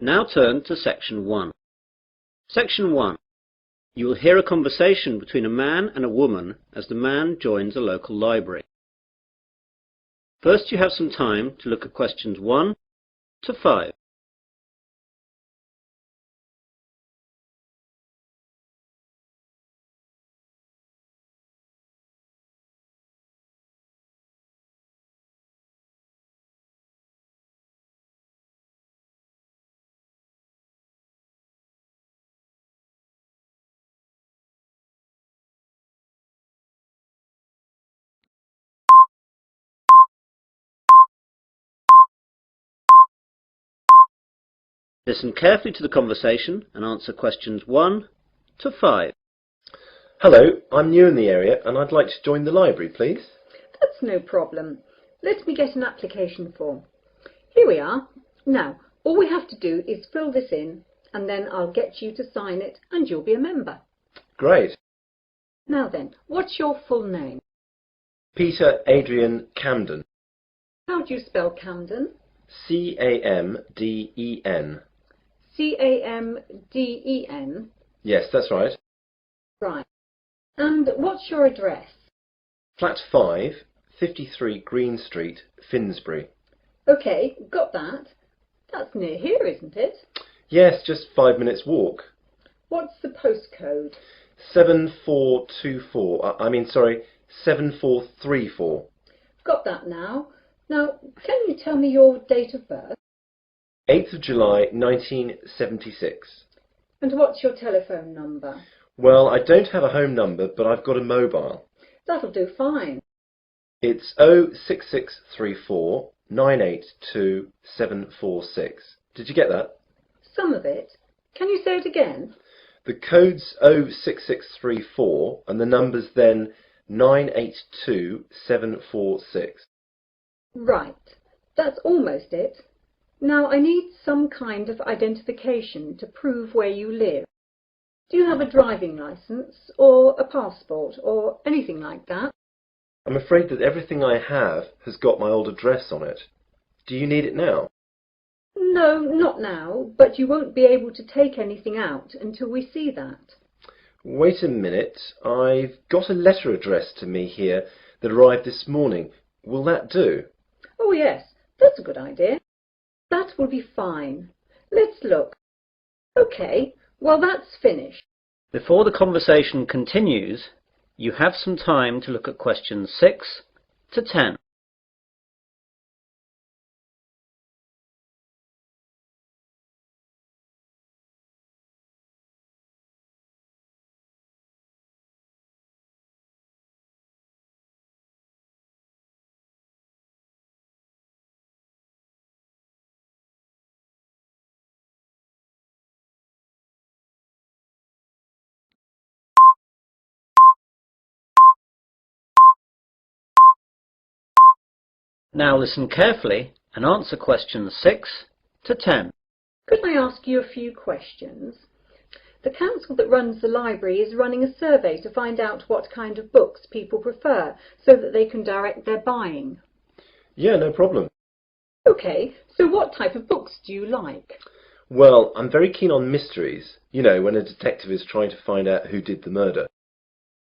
Now turn to Section 1. Section 1. You will hear a conversation between a man and a woman as the man joins a local library. First, you have some time to look at questions 1 to 5. Listen carefully to the conversation and answer questions 1 to 5. Hello, I'm new in the area and I'd like to join the library, please. That's no problem. Let me get an application form. Here we are. Now, all we have to do is fill this in and then I'll get you to sign it and you'll be a member. Great. Now then, what's your full name? Peter Adrian Camden. How do you spell Camden? C-A-M-D-E-N. C-A-M-D-E-N? Yes, that's right. Right. And what's your address? Flat 5, 53 Green Street, Finsbury. OK, got that. That's near here, isn't it? Yes, just 5 minutes walk. What's the postcode? 7434. Got that now. Now, can you tell me your date of birth? 8th of July 1976. And what's your telephone number? Well, I don't have a home number, but I've got a mobile. That'll do fine. It's 06634 982 746. Did you get that? Some of it. Can you say it again? The code's 06634 and the number's then 982 746. Right. That's almost it. Now I need some kind of identification to prove where you live. Do you have a driving licence or a passport or anything like that? I'm afraid that everything I have has got my old address on it. Do you need it now? No, not now, but you won't be able to take anything out until we see that. Wait a minute. I've got a letter addressed to me here that arrived this morning. Will that do? Oh yes, that's a good idea. That will be fine. Let's look. OK, well that's finished. Before the conversation continues, you have some time to look at questions 6 to 10. Now listen carefully and answer questions 6 to 10. Could I ask you a few questions? The council that runs the library is running a survey to find out what kind of books people prefer so that they can direct their buying. Yeah, no problem. OK, so what type of books do you like? Well, I'm very keen on mysteries. You know, when a detective is trying to find out who did the murder.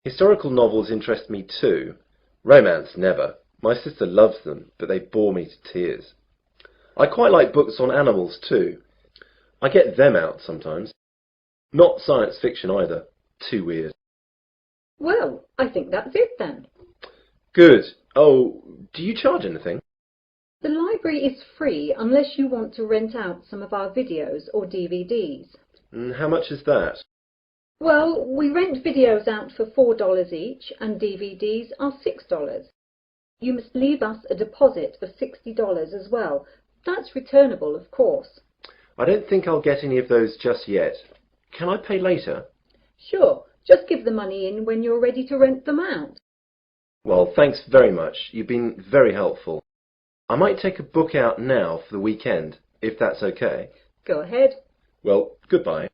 Historical novels interest me too. Romance, never. My sister loves them, but they bore me to tears. I quite like books on animals too. I get them out sometimes. Not science fiction either. Too weird. Well, I think that's it then. Good. Oh, do you charge anything? The library is free unless you want to rent out some of our videos or DVDs. And how much is that? Well, we rent videos out for $4 each and DVDs are $6. You must leave us a deposit of $60 as well. That's returnable, of course. I don't think I'll get any of those just yet. Can I pay later? Sure, just give the money in when you're ready to rent them out. Well, thanks very much. You've been very helpful. I might take a book out now for the weekend, if that's okay. Go ahead. Well, goodbye.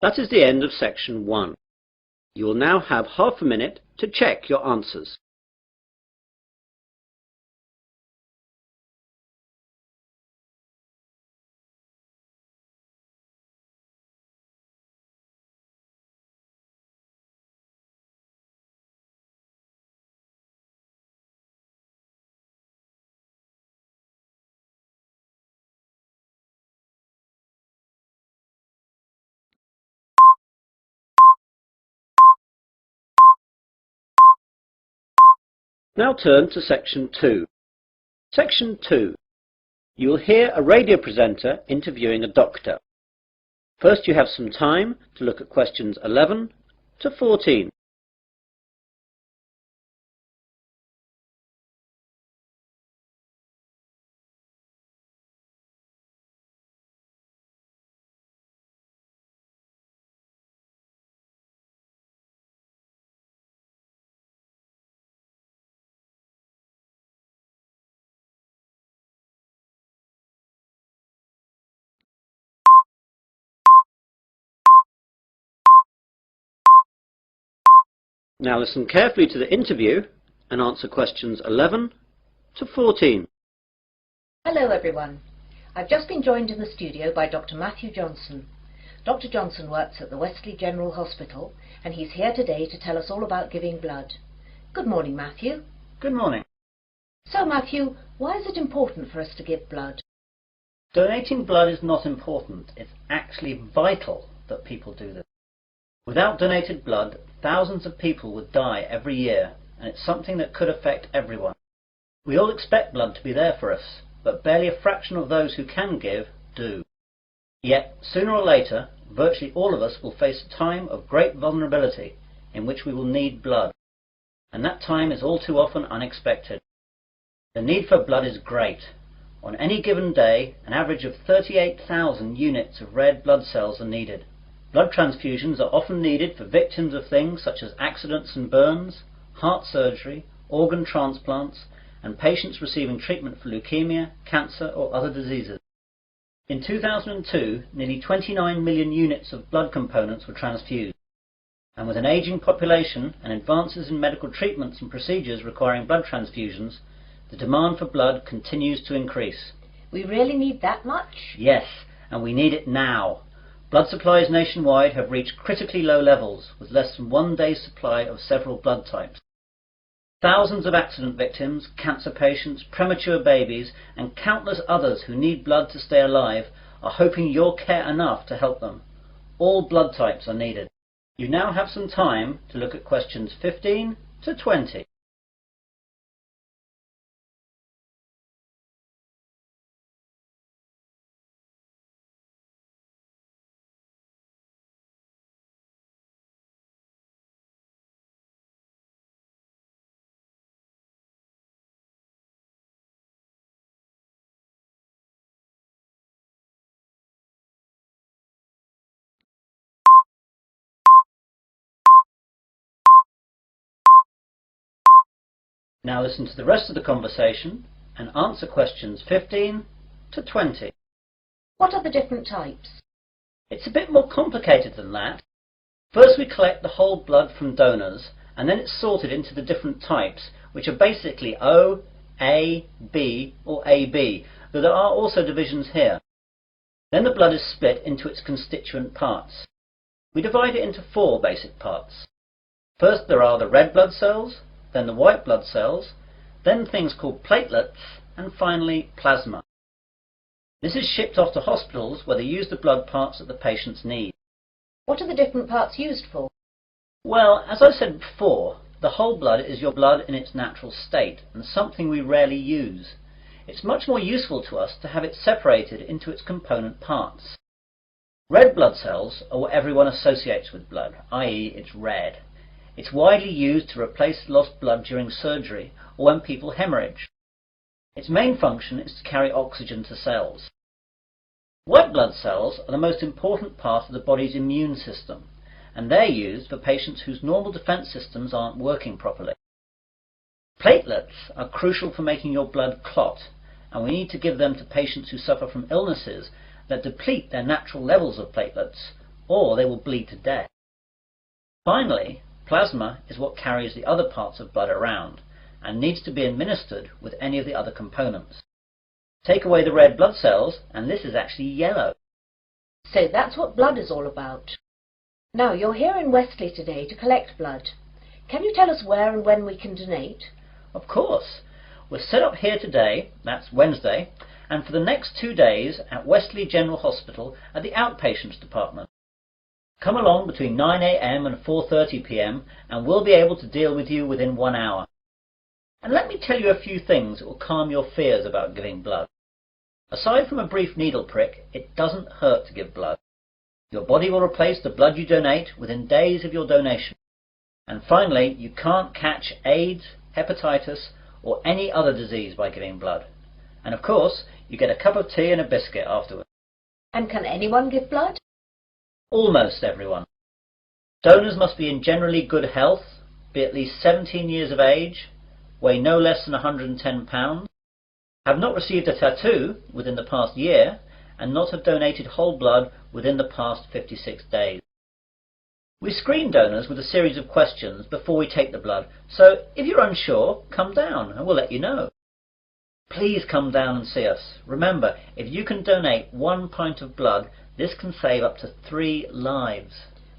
That is the end of section 1. You will now have half a minute to check your answers. Now turn to Section 2. Section 2. You will hear a radio presenter interviewing a doctor. First you have some time to look at questions 11 to 14. Now listen carefully to the interview and answer questions 11 to 14. Hello everyone. I've just been joined in the studio by Dr. Matthew Johnson. Dr. Johnson works at the Wesley General Hospital and he's here today to tell us all about giving blood. Good morning, Matthew. Good morning. So Matthew, why is it important for us to give blood? Donating blood is not important. It's actually vital that people do this. Without donated blood, thousands of people would die every year, and it's something that could affect everyone. We all expect blood to be there for us, but barely a fraction of those who can give do. Yet, sooner or later, virtually all of us will face a time of great vulnerability in which we will need blood, and that time is all too often unexpected. The need for blood is great. On any given day, an average of 38,000 units of red blood cells are needed. Blood transfusions are often needed for victims of things such as accidents and burns, heart surgery, organ transplants, and patients receiving treatment for leukemia, cancer or other diseases. In 2002, nearly 29 million units of blood components were transfused, and with an ageing population and advances in medical treatments and procedures requiring blood transfusions, the demand for blood continues to increase. We really need that much? Yes, and we need it now. Blood supplies nationwide have reached critically low levels, with less than 1 day's supply of several blood types. Thousands of accident victims, cancer patients, premature babies, and countless others who need blood to stay alive are hoping you'll care enough to help them. All blood types are needed. You now have some time to look at questions 15 to 20. Now listen to the rest of the conversation and answer questions 15 to 20. What are the different types? It's a bit more complicated than that. First we collect the whole blood from donors, and then it's sorted into the different types, which are basically O, A, B or AB, though there are also divisions here. Then the blood is split into its constituent parts. We divide it into 4 basic parts. First there are the red blood cells, then the white blood cells, then things called platelets, and finally plasma. This is shipped off to hospitals where they use the blood parts that the patients need. What are the different parts used for? Well, as I said before, the whole blood is your blood in its natural state, and something we rarely use. It's much more useful to us to have it separated into its component parts. Red blood cells are what everyone associates with blood, i.e. it's red. It's widely used to replace lost blood during surgery or when people hemorrhage. Its main function is to carry oxygen to cells. White blood cells are the most important part of the body's immune system, and they're used for patients whose normal defense systems aren't working properly. Platelets are crucial for making your blood clot, and we need to give them to patients who suffer from illnesses that deplete their natural levels of platelets, or they will bleed to death. Finally, plasma is what carries the other parts of blood around, and needs to be administered with any of the other components. Take away the red blood cells, and this is actually yellow. So that's what blood is all about. Now, you're here in Wesley today to collect blood. Can you tell us where and when we can donate? Of course. We're set up here today, that's Wednesday, and for the next 2 days at Wesley General Hospital at the outpatients department. Come along between 9 AM and 4:30 PM and we'll be able to deal with you within 1 hour. And let me tell you a few things that will calm your fears about giving blood. Aside from a brief needle prick, it doesn't hurt to give blood. Your body will replace the blood you donate within days of your donation. And finally, you can't catch AIDS, hepatitis, or any other disease by giving blood. And of course, you get a cup of tea and a biscuit afterwards. And can anyone give blood? Almost everyone. Donors must be in generally good health, be at least 17 years of age, weigh no less than 110 pounds, have not received a tattoo within the past year, and not have donated whole blood within the past 56 days. We screen donors with a series of questions before we take the blood, so if you're unsure, come down and we'll let you know. Please come down and see us. Remember, if you can donate 1 pint of blood, this can save up to 3 lives.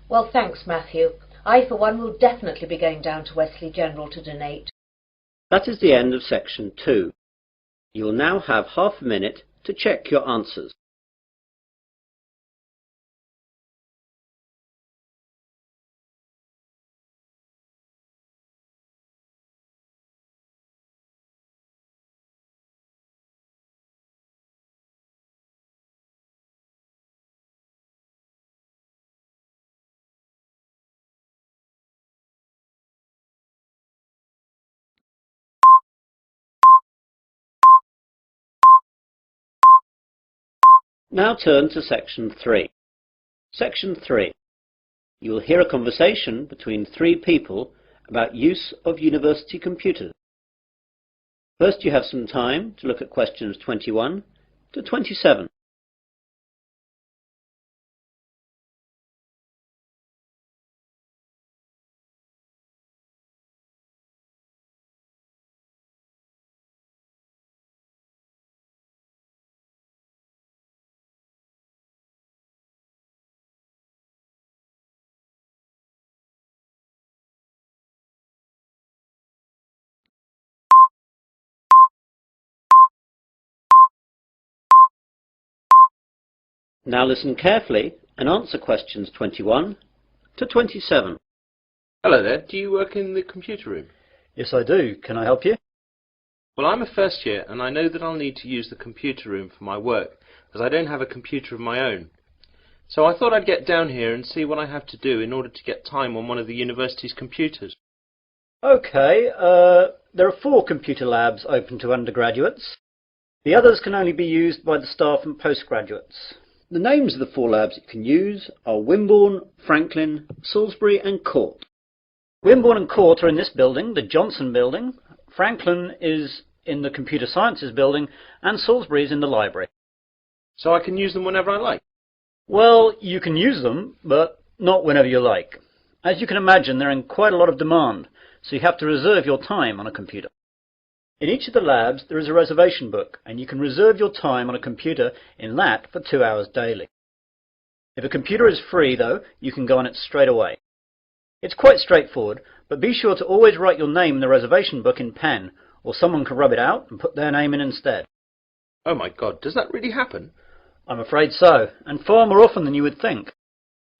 Well, thanks, Matthew. I, for one, will definitely be going down to Wesley General to donate. That is the end of section 2. You will now have half a minute to check your answers. Now turn to section 3. Section 3. You will hear a conversation between 3 people about use of university computers. First, you have some time to look at questions 21 to 27. Now listen carefully and answer questions 21 to 27. Hello there, do you work in the computer room? Yes, I do. Can I help you? Well, I'm a first year and I know that I'll need to use the computer room for my work, as I don't have a computer of my own. So I thought I'd get down here and see what I have to do in order to get time on one of the university's computers. Okay, there are 4 computer labs open to undergraduates. The others can only be used by the staff and postgraduates. The names of the 4 labs you can use are Wimborne, Franklin, Salisbury and Court. Wimborne and Court are in this building, the Johnson building. Franklin is in the Computer Sciences building, and Salisbury is in the library. So I can use them whenever I like? Well, you can use them, but not whenever you like. As you can imagine, they're in quite a lot of demand, so you have to reserve your time on a computer. In each of the labs there is a reservation book, and you can reserve your time on a computer in that for 2 hours daily. If a computer is free, though, you can go on it straight away. It's quite straightforward, but be sure to always write your name in the reservation book in pen, or someone can rub it out and put their name in instead. Oh my God, does that really happen? I'm afraid so, and far more often than you would think.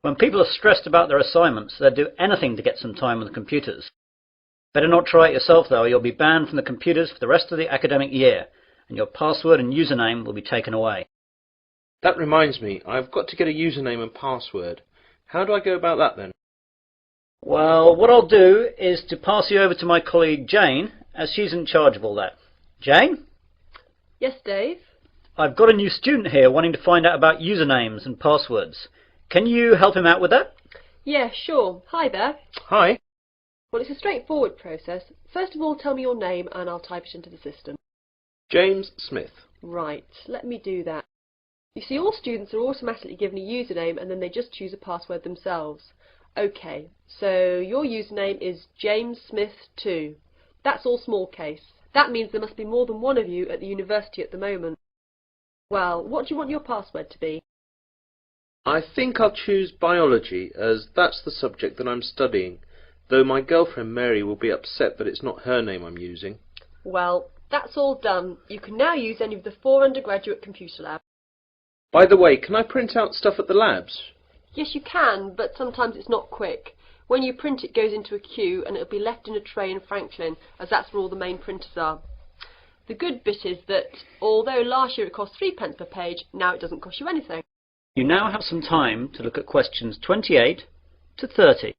When people are stressed about their assignments, they'll do anything to get some time on the computers. Better not try it yourself, though, or you'll be banned from the computers for the rest of the academic year, and your password and username will be taken away. That reminds me, I've got to get a username and password. How do I go about that then? Well, what I'll do is to pass you over to my colleague Jane, as she's in charge of all that. Jane? Yes, Dave? I've got a new student here wanting to find out about usernames and passwords. Can you help him out with that? Yeah, sure. Hi there. Hi. Well, it's a straightforward process. First of all, tell me your name and I'll type it into the system. James Smith. Right, let me do that. You see, all students are automatically given a username and then they just choose a password themselves. Okay, so your username is James Smith 2. That's all small case. That means there must be more than one of you at the university at the moment. Well, what do you want your password to be? I think I'll choose biology, as that's the subject that I'm studying, though my girlfriend Mary will be upset that it's not her name I'm using. Well, that's all done. You can now use any of the 4 undergraduate computer labs. By the way, can I print out stuff at the labs? Yes, you can, but sometimes it's not quick. When you print it goes into a queue and it'll be left in a tray in Franklin, as that's where all the main printers are. The good bit is that although last year it cost 3p per page, now it doesn't cost you anything. You now have some time to look at questions 28 to 30.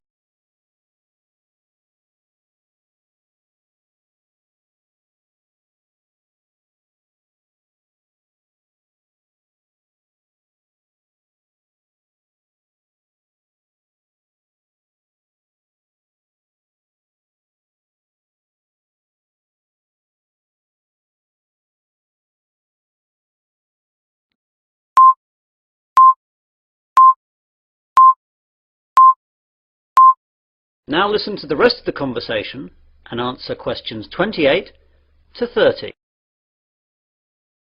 Now listen to the rest of the conversation and answer questions 28 to 30.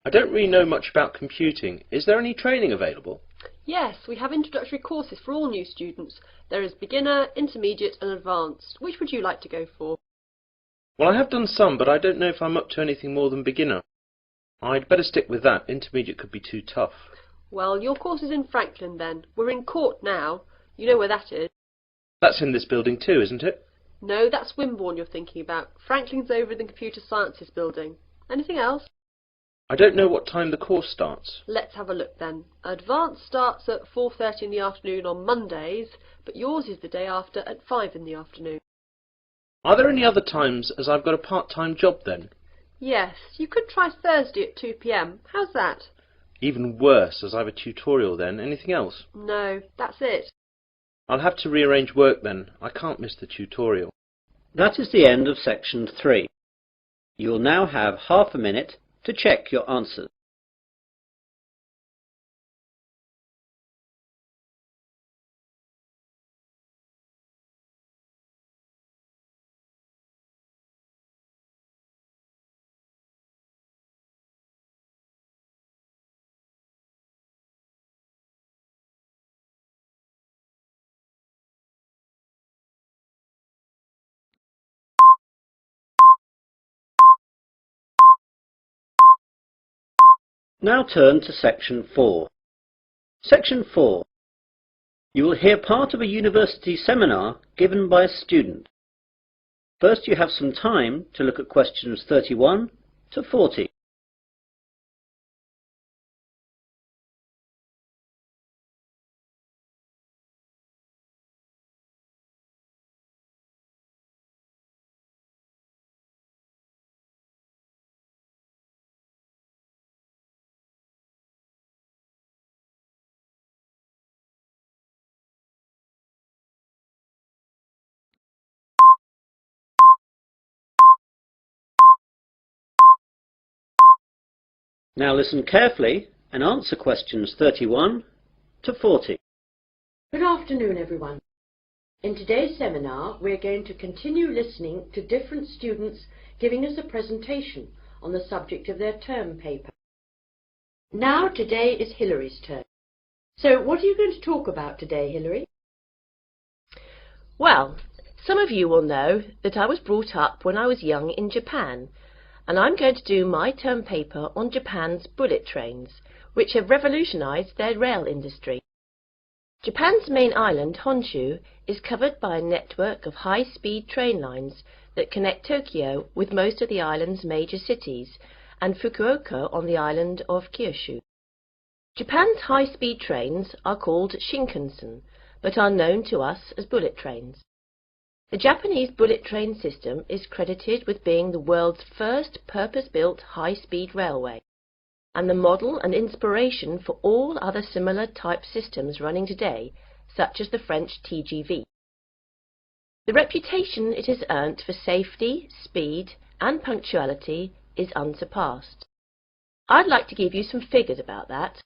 I don't really know much about computing. Is there any training available? Yes, we have introductory courses for all new students. There is beginner, intermediate and advanced. Which would you like to go for? Well, I have done some, but I don't know if I'm up to anything more than beginner. I'd better stick with that. Intermediate could be too tough. Well, your course is in Franklin then. We're in Court now. You know where that is? That's in this building too, isn't it? No, that's Wimborne you're thinking about. Franklin's over in the Computer Sciences building. Anything else? I don't know what time the course starts. Let's have a look then. Advanced starts at 4:30 in the afternoon on Mondays, but yours is the day after at 5 in the afternoon. Are there any other times, as I've got a part-time job then? Yes, you could try Thursday at 2 p.m. How's that? Even worse, as I've a tutorial then. Anything else? No, that's it. I'll have to rearrange work then. I can't miss the tutorial. That is the end of section 3. You will now have half a minute to check your answers. Now turn to section 4. Section 4. You will hear part of a university seminar given by a student. First you have some time to look at questions 31 to 40. Now listen carefully and answer questions 31 to 40. Good afternoon, everyone. In today's seminar, we're going to continue listening to different students giving us a presentation on the subject of their term paper. Now, today is Hillary's turn. So, what are you going to talk about today, Hillary? Well, some of you will know that I was brought up when I was young in Japan, and I'm going to do my term paper on Japan's bullet trains, which have revolutionized their rail industry. Japan's main island, Honshu, is covered by a network of high-speed train lines that connect Tokyo with most of the island's major cities and Fukuoka on the island of Kyushu. Japan's high-speed trains are called Shinkansen, but are known to us as bullet trains. The Japanese bullet train system is credited with being the world's first purpose-built high-speed railway, and the model and inspiration for all other similar type systems running today, such as the French TGV. The reputation it has earned for safety, speed, and punctuality is unsurpassed. I'd like to give you some figures about that.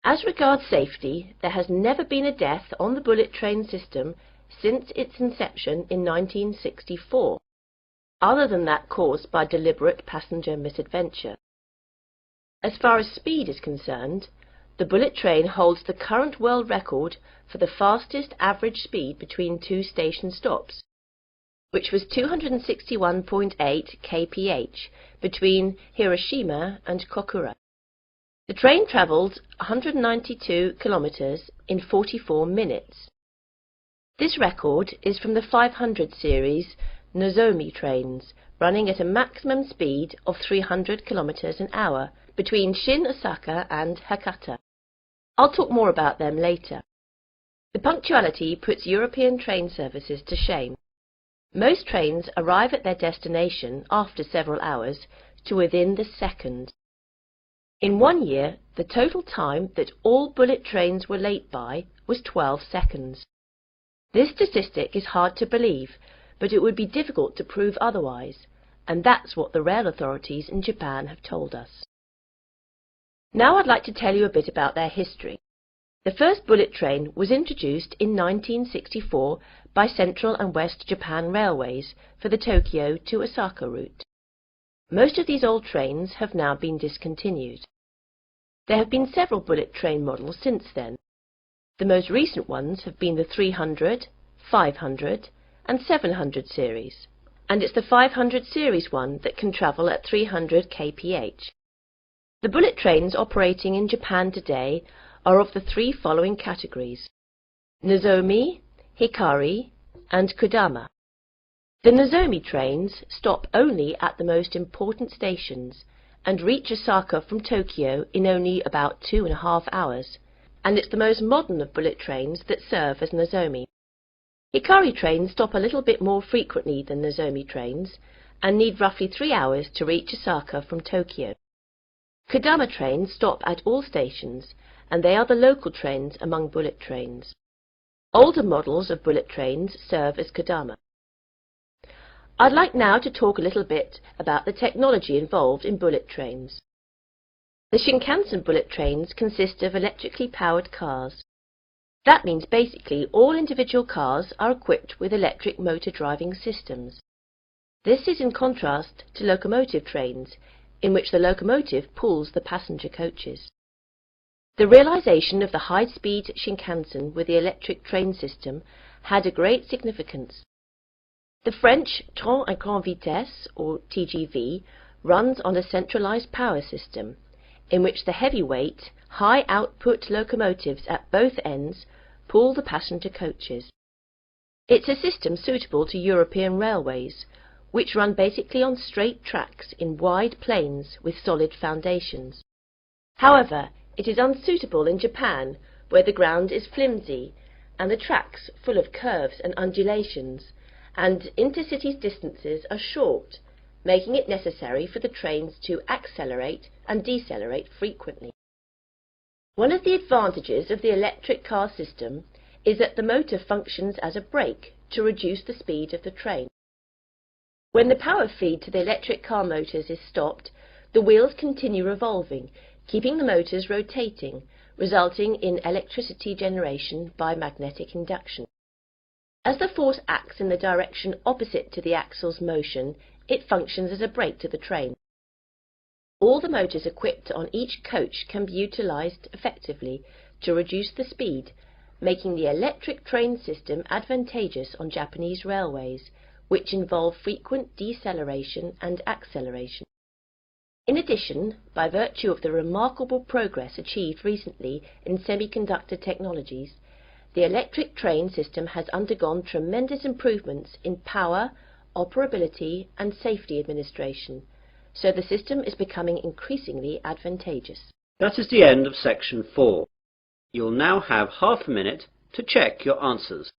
As regards safety, there has never been a death on the bullet train system since its inception in 1964, other than that caused by deliberate passenger misadventure. As far as speed is concerned, the bullet train holds the current world record for the fastest average speed between two station stops, which was 261.8 kph between Hiroshima and Kokura. The train travelled 192 kilometres in 44 minutes. This record is from the 500 series Nozomi trains, running at a maximum speed of 300 kilometers an hour between Shin Osaka and Hakata. I'll talk more about them later. The punctuality puts European train services to shame. Most trains arrive at their destination after several hours to within the second. In 1 year, the total time that all bullet trains were late by was 12 seconds. This statistic is hard to believe, but it would be difficult to prove otherwise, and that's what the rail authorities in Japan have told us. Now I'd like to tell you a bit about their history. The first bullet train was introduced in 1964 by Central and West Japan Railways for the Tokyo to Osaka route. Most of these old trains have now been discontinued. There have been several bullet train models since then. The most recent ones have been the 300, 500 and 700 series, and it's the 500 series one that can travel at 300 kph. The bullet trains operating in Japan today are of the three following categories: Nozomi, Hikari and Kodama. The Nozomi trains stop only at the most important stations and reach Osaka from Tokyo in only about 2.5 hours, and it's the most modern of bullet trains that serve as Nozomi. Hikari trains stop a little bit more frequently than Nozomi trains and need roughly 3 hours to reach Osaka from Tokyo. Kodama trains stop at all stations, and they are the local trains among bullet trains. Older models of bullet trains serve as Kodama. I'd like now to talk a little bit about the technology involved in bullet trains. The Shinkansen bullet trains consist of electrically powered cars. That means basically all individual cars are equipped with electric motor driving systems. This is in contrast to locomotive trains, in which the locomotive pulls the passenger coaches. The realization of the high-speed Shinkansen with the electric train system had a great significance. The French Train à grande vitesse, or TGV, runs on a centralized power system, in which the heavyweight, high-output locomotives at both ends pull the passenger coaches. It's a system suitable to European railways, which run basically on straight tracks in wide plains with solid foundations. However, it is unsuitable in Japan, where the ground is flimsy and the tracks full of curves and undulations, and intercity distances are short, making it necessary for the trains to accelerate and decelerate frequently. One of the advantages of the electric car system is that the motor functions as a brake to reduce the speed of the train. When the power feed to the electric car motors is stopped, the wheels continue revolving, keeping the motors rotating, resulting in electricity generation by magnetic induction. As the force acts in the direction opposite to the axle's motion, it functions as a brake to the train. All the motors equipped on each coach can be utilized effectively to reduce the speed, making the electric train system advantageous on Japanese railways, which involve frequent deceleration and acceleration. In addition, by virtue of the remarkable progress achieved recently in semiconductor technologies, the electric train system has undergone tremendous improvements in power, operability and safety administration, so the system is becoming increasingly advantageous. That is the end of section 4. You'll now have half a minute to check your answers.